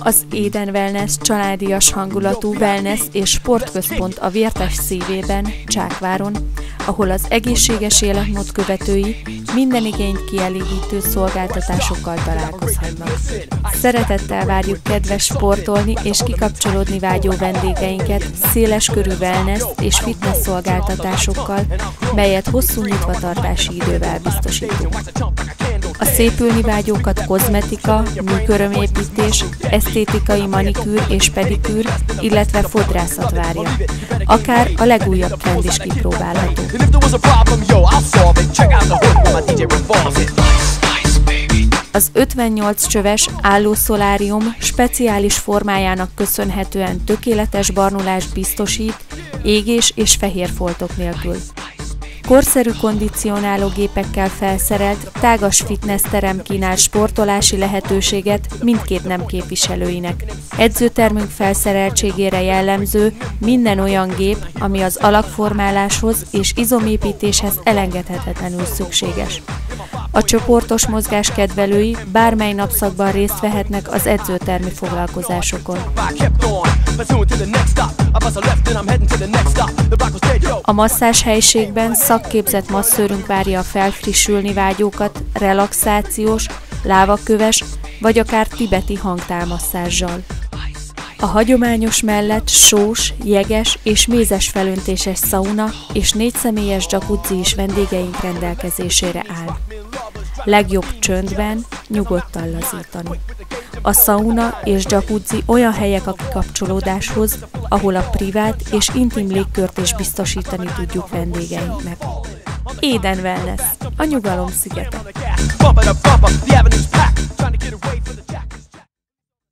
Az Eden Wellness családias hangulatú wellness és sportközpont a Vértes szívében, Csákváron, ahol az egészséges életmód követői minden igényt kielégítő szolgáltatásokkal találkozhatnak. Szeretettel várjuk kedves sportolni és kikapcsolódni vágyó vendégeinket széleskörű wellness és fitness szolgáltatásokkal, melyet hosszú nyitvatartási idővel biztosítunk. A szépülni vágyókat kozmetika, műkörömépítés, esztétikai manikűr és pedikűr, illetve fodrászat várja. Akár a legújabb trend is kipróbálható. Az 58 csöves állószolárium speciális formájának köszönhetően tökéletes barnulást biztosít égés és fehér foltok nélkül. Korszerű kondicionáló gépekkel felszerelt, tágas fitness terem kínál sportolási lehetőséget mindkét nem képviselőinek. Edzőtermünk felszereltségére jellemző minden olyan gép, ami az alakformáláshoz és izomépítéshez elengedhetetlenül szükséges. A csoportos mozgás kedvelői bármely napszakban részt vehetnek az edzőtermi foglalkozásokon. A masszázs helyiségben szakképzett masszőrünk várja a felfrissülni vágyókat relaxációs, lávaköves vagy akár tibeti hangtálmasszázsal. A hagyományos mellett sós, jeges és mézes felöntéses szauna és 4 személyes jacuzzi is vendégeink rendelkezésére áll. Legjobb csöndben nyugodtan lazítani. A szauna és jacuzzi olyan helyek a kikapcsolódáshoz, ahol a privát és intim légkört is biztosítani tudjuk vendégeinknek. Eden Wellness, a nyugalom szigete.